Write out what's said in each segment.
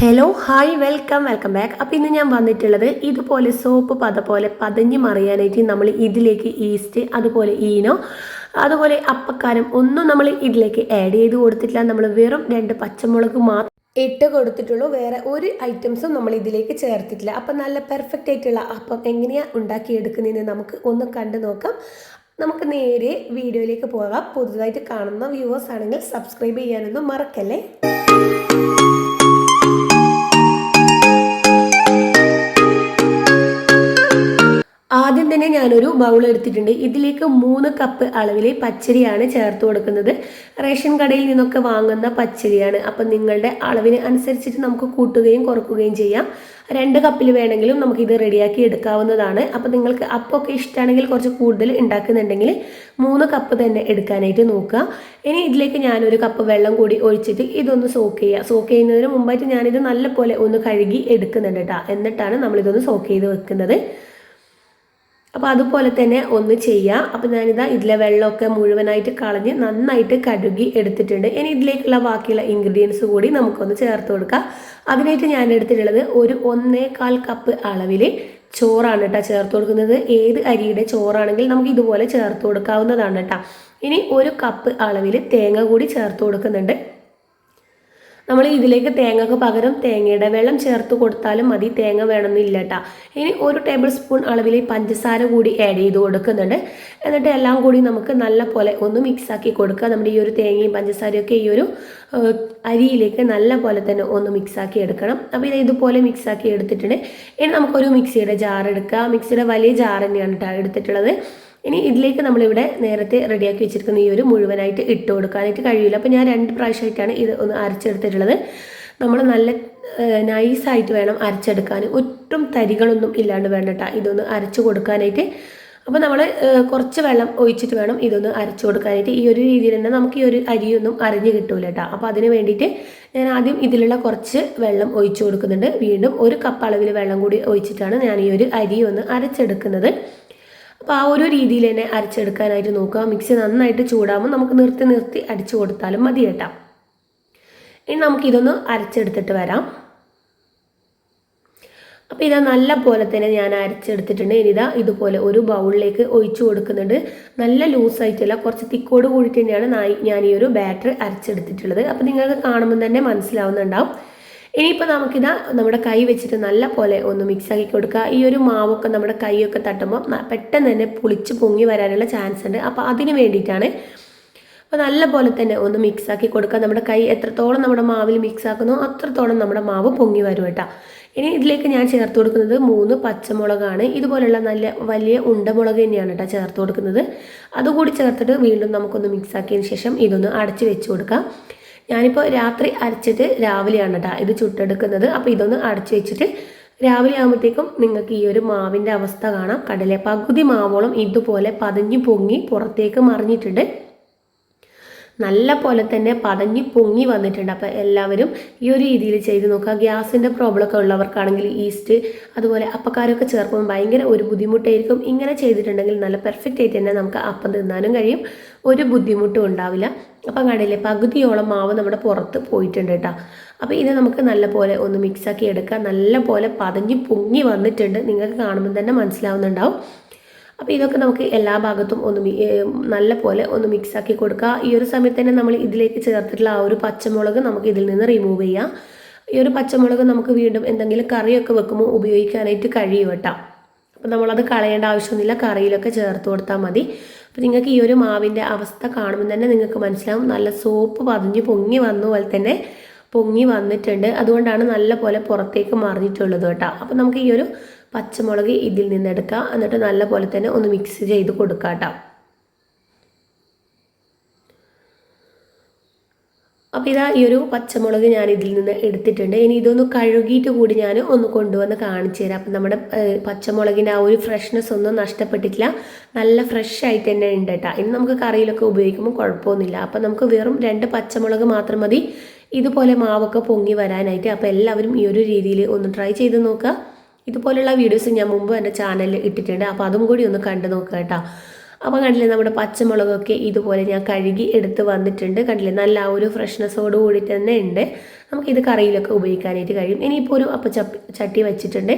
Hello hi welcome back. അപ്പോൾ ഇന്ന് ഞാൻ വന്നിട്ടുള്ളത് ഇതുപോലെ സോപ്പ് പോലെ പതഞ്ഞ് മറിയാനായിട്ട് നമ്മൾ ഇതിലേക്ക് ഈസ്റ്റ്, അതുപോലെ ഈനോ, അതുപോലെ അപ്പക്കാരം ഒന്നും നമ്മൾ ഇതിലേക്ക് ആഡ് ചെയ്ത് കൊടുത്തിട്ടില്ല. നമ്മൾ വെറും 2 പച്ചമുളക് മാത്രം ഇട്ട് കൊടുത്തിട്ടുള്ളൂ. വേറെ ഒരു ഐറ്റംസും നമ്മൾ ഇതിലേക്ക് ചേർത്തിട്ടില്ല. അപ്പം നല്ല പെർഫെക്റ്റ് ആയിട്ടുള്ള അപ്പം എങ്ങനെയാണ് ഉണ്ടാക്കിയെടുക്കുന്നതെന്ന് നമുക്ക് ഒന്ന് കണ്ടു നോക്കാം. നമുക്ക് നേരെ വീഡിയോയിലേക്ക് പോകാം. പുതുതായിട്ട് കാണുന്ന വ്യൂവേഴ്സ് ആണെങ്കിൽ സബ്സ്ക്രൈബ് ചെയ്യാനൊന്നും മറക്കല്ലേ. ആദ്യം തന്നെ ഞാനൊരു ബൗൾ എടുത്തിട്ടുണ്ട്. ഇതിലേക്ക് 3 കപ്പ് അളവിൽ പച്ചരിയാണ് ചേർത്ത് കൊടുക്കുന്നത്. റേഷൻ കടയിൽ നിന്നൊക്കെ വാങ്ങുന്ന പച്ചരിയാണ്. അപ്പം നിങ്ങളുടെ അളവിന് അനുസരിച്ചിട്ട് നമുക്ക് കൂട്ടുകയും കുറക്കുകയും ചെയ്യാം. 2 കപ്പിൽ വേണമെങ്കിലും നമുക്കിത് റെഡിയാക്കി എടുക്കാവുന്നതാണ്. അപ്പം നിങ്ങൾക്ക് അപ്പമൊക്കെ ഇഷ്ടമാണെങ്കിൽ കുറച്ച് കൂടുതൽ ഉണ്ടാക്കുന്നുണ്ടെങ്കിൽ 3 കപ്പ് തന്നെ എടുക്കാനായിട്ട് നോക്കുക. ഇനി ഇതിലേക്ക് ഞാനൊരു കപ്പ് വെള്ളം കൂടി ഒഴിച്ചിട്ട് ഇതൊന്ന് സോക്ക് ചെയ്യുക. സോക്ക് ചെയ്യുന്നതിന് മുമ്പായിട്ട് ഞാനിത് നല്ലപോലെ ഒന്ന് കഴുകി എടുക്കുന്നുണ്ട് കേട്ടോ. എന്നിട്ടാണ് നമ്മളിതൊന്ന് സോക്ക് ചെയ്ത് വെക്കുന്നത്. അപ്പോൾ അതുപോലെ തന്നെ ഒന്ന് ചെയ്യുക. അപ്പോൾ ഞാനിതാ ഇതിലെ വെള്ളമൊക്കെ മുഴുവനായിട്ട് കളഞ്ഞ് നന്നായിട്ട് കഴുകി എടുത്തിട്ടുണ്ട്. ഇനി ഇതിലേക്കുള്ള ബാക്കിയുള്ള ഇൻഗ്രീഡിയൻസ് കൂടി നമുക്കൊന്ന് ചേർത്ത് കൊടുക്കാം. അതിനായിട്ട് ഞാൻ എടുത്തിട്ടുള്ളത് ഒരു 1.25 കപ്പ് അളവിൽ ചോറാണ് കേട്ടോ ചേർത്ത് കൊടുക്കുന്നത്. ഏത് അരിയുടെ ചോറാണെങ്കിൽ നമുക്ക് ഇതുപോലെ ചേർത്ത് കൊടുക്കാവുന്നതാണ് കേട്ടോ. ഇനി 1 കപ്പ് അളവിൽ തേങ്ങ കൂടി ചേർത്ത് കൊടുക്കുന്നുണ്ട്. നമ്മൾ ഇതിലേക്ക് തേങ്ങക്ക് പകരം തേങ്ങയുടെ വെള്ളം ചേർത്ത് കൊടുത്താലും മതി, തേങ്ങ വേണമെന്നില്ല കേട്ടോ. ഇനി 1 ടേബിൾ സ്പൂൺ അളവിൽ പഞ്ചസാര കൂടി ആഡ് ചെയ്ത് കൊടുക്കുന്നുണ്ട്. എന്നിട്ട് എല്ലാം കൂടി നമുക്ക് നല്ല പോലെ ഒന്ന് മിക്സാക്കി കൊടുക്കുക. നമ്മുടെ ഈ ഒരു തേങ്ങയും പഞ്ചസാരയൊക്കെ ഈ ഒരു അരിയിലേക്ക് നല്ല പോലെ തന്നെ ഒന്ന് മിക്സാക്കി എടുക്കണം. അപ്പോൾ ഇത് ഇതുപോലെ മിക്സാക്കി എടുത്തിട്ടുണ്ട്. ഇനി നമുക്കൊരു മിക്സിയുടെ ജാർ എടുക്കുക. മിക്സിയുടെ വലിയ ജാർ തന്നെയാണ് കേട്ടോ എടുത്തിട്ടുള്ളത്. ഇനി ഇതിലേക്ക് നമ്മളിവിടെ നേരത്തെ റെഡിയാക്കി വെച്ചിരിക്കുന്ന ഈ ഒരു മുഴുവനായിട്ട് ഇട്ട് കൊടുക്കാനായിട്ട് കഴിയില്ല. അപ്പോൾ ഞാൻ 2 പ്രാവശ്യമായിട്ടാണ് ഇത് ഒന്ന് അരച്ചെടുത്തിട്ടുള്ളത്. നമ്മൾ നല്ല നൈസായിട്ട് വേണം അരച്ചെടുക്കാൻ. ഒട്ടും തരികളൊന്നും ഇല്ലാണ്ട് വേണ്ട കേട്ടോ ഇതൊന്ന് അരച്ചു കൊടുക്കാനായിട്ട്. അപ്പോൾ നമ്മൾ കുറച്ച് വെള്ളം ഒഴിച്ചിട്ട് വേണം ഇതൊന്ന് അരച്ചു കൊടുക്കാനായിട്ട്. ഈ ഒരു രീതിയിൽ തന്നെ നമുക്ക് ഈ ഒരു അരിയൊന്നും അരിഞ്ഞ് കിട്ടൂല കേട്ടോ. അപ്പോൾ അതിന് വേണ്ടിയിട്ട് ഞാൻ ആദ്യം ഇതിലുള്ള കുറച്ച് വെള്ളം ഒഴിച്ചു കൊടുക്കുന്നുണ്ട്. വീണ്ടും 1 കപ്പ് അളവിൽ വെള്ളം കൂടി ഒഴിച്ചിട്ടാണ് ഞാൻ ഈ ഒരു അരി ഒന്ന് അരച്ചെടുക്കുന്നത്. അപ്പോൾ ആ ഒരു രീതിയിൽ തന്നെ അരച്ചെടുക്കാനായിട്ട് നോക്കുക. മിക്സി നന്നായിട്ട് ചൂടാകുമ്പോൾ നമുക്ക് നിർത്തി അടിച്ചു കൊടുത്താലും മതി കേട്ടോ. ഇനി നമുക്കിതൊന്ന് അരച്ചെടുത്തിട്ട് വരാം. അപ്പോൾ ഇതാ നല്ല പോലെ തന്നെ ഞാൻ അരച്ചെടുത്തിട്ടുണ്ട്. ഇനി ഇതാ ഇതുപോലെ ഒരു ബൗളിലേക്ക് ഒഴിച്ചു കൊടുക്കുന്നുണ്ട്. നല്ല ലൂസായിട്ടല്ല, കുറച്ച് തിക്കോട് കൂടിയിട്ട് തന്നെയാണ് ഞാൻ ഈ ഒരു ബാറ്റർ അരച്ചെടുത്തിട്ടുള്ളത്. അപ്പോൾ നിങ്ങൾക്ക് കാണുമ്പോൾ തന്നെ മനസ്സിലാവുന്നുണ്ടാവും. ഇനിയിപ്പോൾ നമുക്കിതാ നമ്മുടെ കൈ വെച്ചിട്ട് നല്ല പോലെ ഒന്ന് മിക്സാക്കി കൊടുക്കുക. ഈ ഒരു മാവൊക്കെ നമ്മുടെ കൈയൊക്കെ തട്ടുമ്പോൾ പെട്ടെന്ന് തന്നെ പുളിച്ച് പൊങ്ങി വരാനുള്ള ചാൻസ് ഉണ്ട്. അപ്പോൾ അതിന് വേണ്ടിയിട്ടാണ്. അപ്പോൾ നല്ല പോലെ തന്നെ ഒന്ന് മിക്സാക്കി കൊടുക്കുക. നമ്മുടെ കൈ എത്രത്തോളം നമ്മുടെ മാവിൽ മിക്സാക്കുന്നോ അത്രത്തോളം നമ്മുടെ മാവ് പൊങ്ങി വരും കേട്ടോ. ഇനി ഇതിലേക്ക് ഞാൻ ചേർത്ത് കൊടുക്കുന്നത് 3 പച്ചമുളകാണ്. ഇതുപോലുള്ള നല്ല വലിയ ഉണ്ടമുളക് തന്നെയാണ് കേട്ടോ ചേർത്ത് കൊടുക്കുന്നത്. അതുകൂടി ചേർത്തിട്ട് വീണ്ടും നമുക്കൊന്ന് മിക്സാക്കിയതിന് ശേഷം ഇതൊന്ന് അടച്ച് വെച്ച് കൊടുക്കാം. ഞാനിപ്പോൾ രാത്രി അരച്ചിട്ട് രാവിലെയാണ് കേട്ടോ ഇത് ചുട്ടെടുക്കുന്നത്. അപ്പോൾ ഇതൊന്ന് അടച്ചു വെച്ചിട്ട് രാവിലെ ആകുമ്പോഴത്തേക്കും നിങ്ങൾക്ക് ഈ ഒരു മാവിൻ്റെ അവസ്ഥ കാണാം. കടലെ പകുതി മാവോളം ഇതുപോലെ പതഞ്ഞ് പൊങ്ങി പുറത്തേക്ക് മറിഞ്ഞിട്ടുണ്ട്. നല്ല പോലെ തന്നെ പതഞ്ഞ് പൊങ്ങി വന്നിട്ടുണ്ട്. അപ്പോൾ എല്ലാവരും ഈ ഒരു രീതിയിൽ ചെയ്ത് നോക്കുക. ഗ്യാസിൻ്റെ പ്രോബ്ലമൊക്കെ ഉള്ളവർക്കാണെങ്കിൽ ഈസ്റ്റ് അതുപോലെ അപ്പക്കാരൊക്കെ ചേർക്കുമ്പോൾ ഭയങ്കര ഒരു ബുദ്ധിമുട്ടായിരിക്കും. ഇങ്ങനെ ചെയ്തിട്ടുണ്ടെങ്കിൽ നല്ല പെർഫെക്റ്റ് ആയിട്ട് തന്നെ നമുക്ക് അപ്പം തിന്നാനും കഴിയും, ഒരു ബുദ്ധിമുട്ടും ഉണ്ടാവില്ല. അപ്പം കടയിലെ പകുതിയോളം മാവ് നമ്മുടെ പുറത്ത് പോയിട്ടുണ്ട് കേട്ടോ. അപ്പോൾ ഇത് നമുക്ക് നല്ല പോലെ ഒന്ന് മിക്സാക്കി എടുക്കാം. നല്ല പോലെ പതഞ്ഞ് പൊങ്ങി വന്നിട്ടുണ്ട്, നിങ്ങൾക്ക് കാണുമ്പോൾ തന്നെ മനസ്സിലാവുന്നുണ്ടാവും. അപ്പോൾ ഇതൊക്കെ നമുക്ക് എല്ലാ ഭാഗത്തും ഒന്ന് നല്ല പോലെ ഒന്ന് മിക്സാക്കി കൊടുക്കുക. ഈ ഒരു സമയത്ത് തന്നെ നമ്മൾ ഇതിലേക്ക് ചേർത്തിട്ടുള്ള ആ ഒരു പച്ചമുളക് നമുക്ക് ഇതിൽ നിന്ന് റിമൂവ് ചെയ്യാം. ഈ ഒരു പച്ചമുളക് നമുക്ക് വീണ്ടും എന്തെങ്കിലും കറിയൊക്കെ വെക്കുമ്പോൾ ഉപയോഗിക്കാനായിട്ട് കഴിയും കേട്ടോ. അപ്പോൾ നമ്മളത് കളയേണ്ട ആവശ്യമൊന്നുമില്ല, കറിയിലൊക്കെ ചേർത്ത് കൊടുത്താൽ മതി. അപ്പോൾ നിങ്ങൾക്ക് ഈ ഒരു മാവിൻ്റെ അവസ്ഥ കാണുമ്പോൾ തന്നെ നിങ്ങൾക്ക് മനസ്സിലാവും നല്ല സോപ്പ് പതിഞ്ഞ് പൊങ്ങി വന്ന പോലെ തന്നെ പൊങ്ങി വന്നിട്ടുണ്ട്. അതുകൊണ്ടാണ് നല്ല പോലെ പുറത്തേക്ക് മറിഞ്ഞിട്ടുള്ളത് കേട്ടോ. അപ്പോൾ നമുക്ക് ഈ ഒരു പച്ചമുളക് ഇതിൽ നിന്ന് എടുക്കാം. എന്നിട്ട് നല്ല പോലെ തന്നെ ഒന്ന് മിക്സ് ചെയ്ത് കൊടുക്കാം കേട്ടോ. അപ്പോൾ ഇതാ ഈ ഒരു പച്ചമുളക് ഞാൻ ഇതിൽ നിന്ന് എടുത്തിട്ടുണ്ട്. ഇനി ഇതൊന്ന് കഴുകിയിട്ട് കൂടി ഞാൻ ഒന്ന് കൊണ്ടുവന്ന് കാണിച്ചു തരാം. അപ്പം നമ്മുടെ പച്ചമുളകിൻ്റെ ആ ഒരു ഫ്രഷ്നെസ് ഒന്നും നഷ്ടപ്പെട്ടിട്ടില്ല, നല്ല ഫ്രഷ് ആയിട്ട് തന്നെ ഉണ്ട് കേട്ടോ. ഇനി നമുക്ക് കറിയിലൊക്കെ ഉപയോഗിക്കുമ്പോൾ കുഴപ്പമൊന്നുമില്ല. അപ്പം നമുക്ക് വെറും 2 പച്ചമുളക് മാത്രം മതി ഇതുപോലെ മാവൊക്കെ പൊങ്ങി വരാനായിട്ട്. അപ്പോൾ എല്ലാവരും ഈ ഒരു രീതിയിൽ ഒന്ന് ട്രൈ ചെയ്ത് നോക്കുക. ഇതുപോലുള്ള വീഡിയോസ് ഞാൻ മുമ്പ് എൻ്റെ ചാനലിൽ ഇട്ടിട്ടുണ്ട്. അപ്പോൾ അതും കൂടി ഒന്ന് കണ്ടു നോക്കുക കേട്ടോ. അപ്പോൾ കണ്ടില്ലേ നമ്മുടെ പച്ചമുളകൊക്കെ ഇതുപോലെ ഞാൻ കഴുകി എടുത്ത് വന്നിട്ടുണ്ട്. കണ്ടില്ലേ നല്ല ആ ഒരു ഫ്രഷ്നെസ്സോട് കൂടി തന്നെ ഉണ്ട്. നമുക്കിത് കറിയിലൊക്കെ ഉപയോഗിക്കാനായിട്ട് കഴിയും. ഇനിയിപ്പോൾ ഒരു ചട്ടി വെച്ചിട്ടുണ്ട്.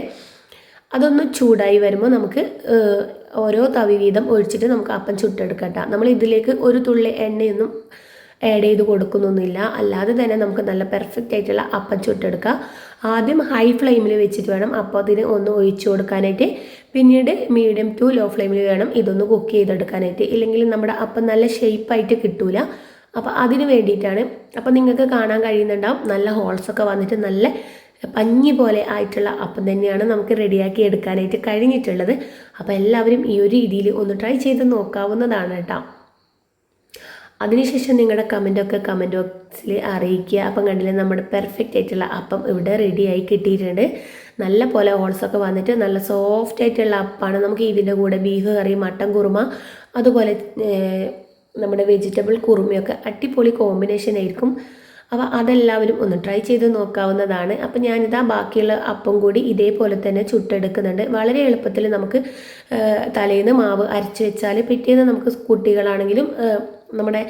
അതൊന്ന് ചൂടായി വരുമ്പോൾ നമുക്ക് ഓരോ തവി വീതം ഒഴിച്ചിട്ട് നമുക്ക് അപ്പം ചുട്ടെടുക്കട്ടോ. നമ്മൾ ഇതിലേക്ക് ഒരു തുള്ളി എണ്ണയൊന്നും ആഡ് ചെയ്ത് കൊടുക്കുന്നൊന്നുമില്ല. അല്ലാതെ തന്നെ നമുക്ക് നല്ല പെർഫെക്റ്റ് ആയിട്ടുള്ള അപ്പം ചുട്ടെടുക്കാം. ആദ്യം ഹൈ ഫ്ലെയിമിൽ വെച്ചിട്ട് വേണം അപ്പം അതിന് ഒന്ന് ഒഴിച്ചു കൊടുക്കാനായിട്ട്. പിന്നീട് മീഡിയം ടു ലോ ഫ്ലെയിമിൽ വേണം ഇതൊന്ന് കുക്ക് ചെയ്തെടുക്കാനായിട്ട്. ഇല്ലെങ്കിൽ നമ്മുടെ അപ്പം നല്ല ഷേപ്പായിട്ട് കിട്ടൂല. അപ്പോൾ അതിന് വേണ്ടിയിട്ടാണ്. അപ്പം നിങ്ങൾക്ക് കാണാൻ കഴിയുന്നുണ്ടാവും നല്ല ഹോൾസൊക്കെ വന്നിട്ട് നല്ല പഞ്ഞി പോലെ ആയിട്ടുള്ള അപ്പം തന്നെയാണ് നമുക്ക് റെഡിയാക്കി എടുക്കാനായിട്ട് കഴിഞ്ഞിട്ടുള്ളത്. അപ്പോൾ എല്ലാവരും ഈ ഒരു രീതിയിൽ ഒന്ന് ട്രൈ ചെയ്ത് നോക്കാവുന്നതാണ് കേട്ടോ. അതിനുശേഷം നിങ്ങളുടെ കമൻറ്റൊക്കെ കമൻറ്റ് ബോക്സിൽ അറിയിക്കുക. അപ്പം കണ്ടില്ലേ നമ്മുടെ പെർഫെക്റ്റ് ആയിട്ടുള്ള അപ്പം ഇവിടെ റെഡിയായി കിട്ടിയിട്ടുണ്ട്. നല്ല പോലെ ഹോൾസൊക്കെ വന്നിട്ട് നല്ല സോഫ്റ്റ് ആയിട്ടുള്ള അപ്പമാണ്. നമുക്ക് ഇതിൻ്റെ കൂടെ ബീഫ് കറി, മട്ടൻ കുറുമ, അതുപോലെ നമ്മുടെ വെജിറ്റബിൾ കുറുമയൊക്കെ അടിപൊളി കോമ്പിനേഷൻ ആയിരിക്കും. അപ്പോൾ അതെല്ലാവരും ഒന്ന് ട്രൈ ചെയ്ത് നോക്കാവുന്നതാണ്. അപ്പോൾ ഞാനിതാ ബാക്കിയുള്ള അപ്പം കൂടി ഇതേപോലെ തന്നെ ചുട്ടെടുക്കുന്നുണ്ട്. വളരെ എളുപ്പത്തിൽ നമുക്ക് തലേന്ന് മാവ് അരച്ച് വെച്ചാൽ പിറ്റേന്ന് നമുക്ക് കുട്ടികളാണെങ്കിലും നമ്മുടെ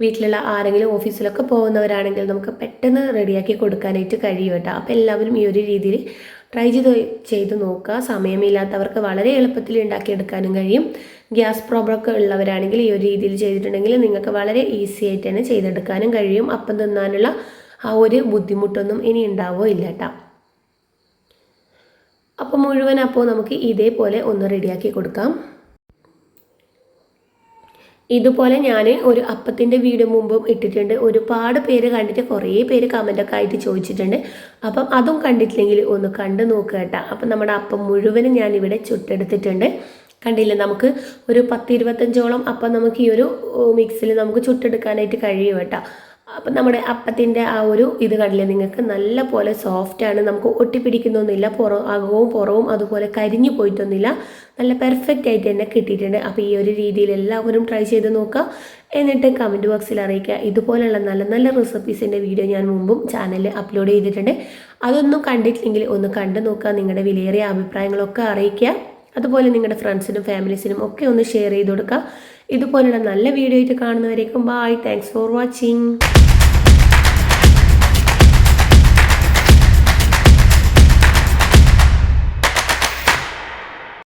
വീട്ടിലുള്ള ആരെങ്കിലും ഓഫീസിലൊക്കെ പോകുന്നവരാണെങ്കിൽ നമുക്ക് പെട്ടെന്ന് റെഡിയാക്കി കൊടുക്കാനായിട്ട് കഴിയും കേട്ടോ. അപ്പോൾ എല്ലാവരും ഈ ഒരു രീതിയിൽ ട്രൈ ചെയ്ത് നോക്കുക. സമയമില്ലാത്തവർക്ക് വളരെ എളുപ്പത്തിൽ ഉണ്ടാക്കിയെടുക്കാനും കഴിയും. ഗ്യാസ് പ്രോബ്ലം ഒക്കെ ഉള്ളവരാണെങ്കിൽ ഈ ഒരു രീതിയിൽ ചെയ്തിട്ടുണ്ടെങ്കിൽ നിങ്ങൾക്ക് വളരെ ഈസി ആയിട്ട് തന്നെ ചെയ്തെടുക്കാനും കഴിയും. അപ്പം തിന്നാനുള്ള ആ ഒരു ബുദ്ധിമുട്ടൊന്നും ഇനി ഉണ്ടാവോ ഇല്ല കേട്ടോ. അപ്പോൾ മുഴുവൻ അപ്പോൾ നമുക്ക് ഇതേപോലെ ഒന്ന് റെഡിയാക്കി കൊടുക്കാം. ഇതുപോലെ ഞാൻ ഒരു അപ്പത്തിൻ്റെ വീഡിയോ മുമ്പും ഇട്ടിട്ടുണ്ട്. ഒരുപാട് പേര് കണ്ടിട്ട് കുറേ പേര് കമൻറ്റൊക്കെ ആയിട്ട് ചോദിച്ചിട്ടുണ്ട്. അപ്പം അതും കണ്ടിട്ടില്ലെങ്കിൽ ഒന്ന് കണ്ടു നോക്കുക കേട്ടോ. അപ്പം നമ്മുടെ അപ്പം മുഴുവനും ഞാനിവിടെ ചുട്ടെടുത്തിട്ടുണ്ട്. കണ്ടില്ലേ, നമുക്ക് ഒരു 10-25ഓളം അപ്പം നമുക്ക് ഈ ഒരു മിക്സിൽ നമുക്ക് ചുട്ടെടുക്കാനായിട്ട് കഴിയും കേട്ടോ. അപ്പം നമ്മുടെ അപ്പത്തിൻ്റെ ആ ഒരു ഇത് കണ്ടില്ലേ നിങ്ങൾക്ക് നല്ല പോലെ സോഫ്റ്റാണ്. നമുക്ക് ഒട്ടിപ്പിടിക്കുന്നൊന്നുമില്ല. അകവും പുറവും അതുപോലെ കരിഞ്ഞു പോയിട്ടൊന്നുമില്ല. നല്ല പെർഫെക്റ്റ് ആയിട്ട് തന്നെ കിട്ടിയിട്ടുണ്ട്. അപ്പോൾ ഈ ഒരു രീതിയിൽ എല്ലാവരും ട്രൈ ചെയ്ത് നോക്കുക. എന്നിട്ട് കമൻറ്റ് ബോക്സിൽ അറിയിക്കുക. ഇതുപോലെയുള്ള നല്ല നല്ല റെസിപ്പീസിൻ്റെ വീഡിയോ ഞാൻ മുമ്പും ചാനലിൽ അപ്ലോഡ് ചെയ്തിട്ടുണ്ട്. അതൊന്നും കണ്ടിട്ടില്ലെങ്കിൽ ഒന്ന് കണ്ടു നോക്കുക. നിങ്ങളുടെ വിലയേറിയ അഭിപ്രായങ്ങളൊക്കെ അറിയിക്കുക. അതുപോലെ നിങ്ങളുടെ ഫ്രണ്ട്സിനും ഫാമിലീസിനും ഒക്കെ ഒന്ന് ഷെയർ ചെയ്ത് കൊടുക്കുക. ഇതുപോലുള്ള നല്ല വീഡിയോ ആയിട്ട് കാണുന്നവരേക്കും ബൈ. Thanks for watching.